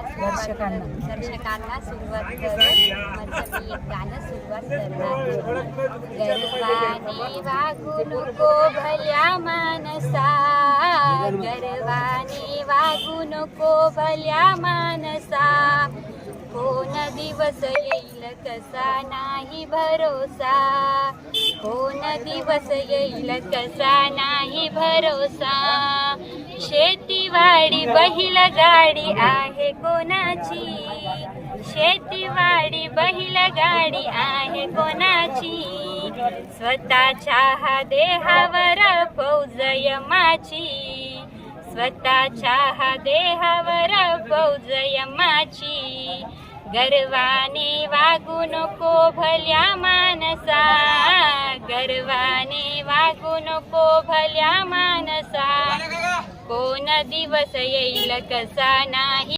दर्शकांना सुरुवात करून माझं मी एक गाणं सुरुवात करणार. गर्वाने वागू नको भल्या मानसा, गर्वाने वागू नको भल्या मानसा, कोण दिवस येईल कसा नाही भरोसा, कोण दिवस येईल कसा नाही भरोसा, शेतीवाडी बैल गाडी आहे कोणाची, शेतीवाडी बैल गाडी आहे कोणाची, स्वतःच्या हा देहावर फौज यमाची, स्वतःच्या हा देहावर फौज यमाची, गर्वाने वागू नको भल्या मानसा, गर्वाने वागू नको भल्या मानसा, कोण दिवस येईल कसा नाही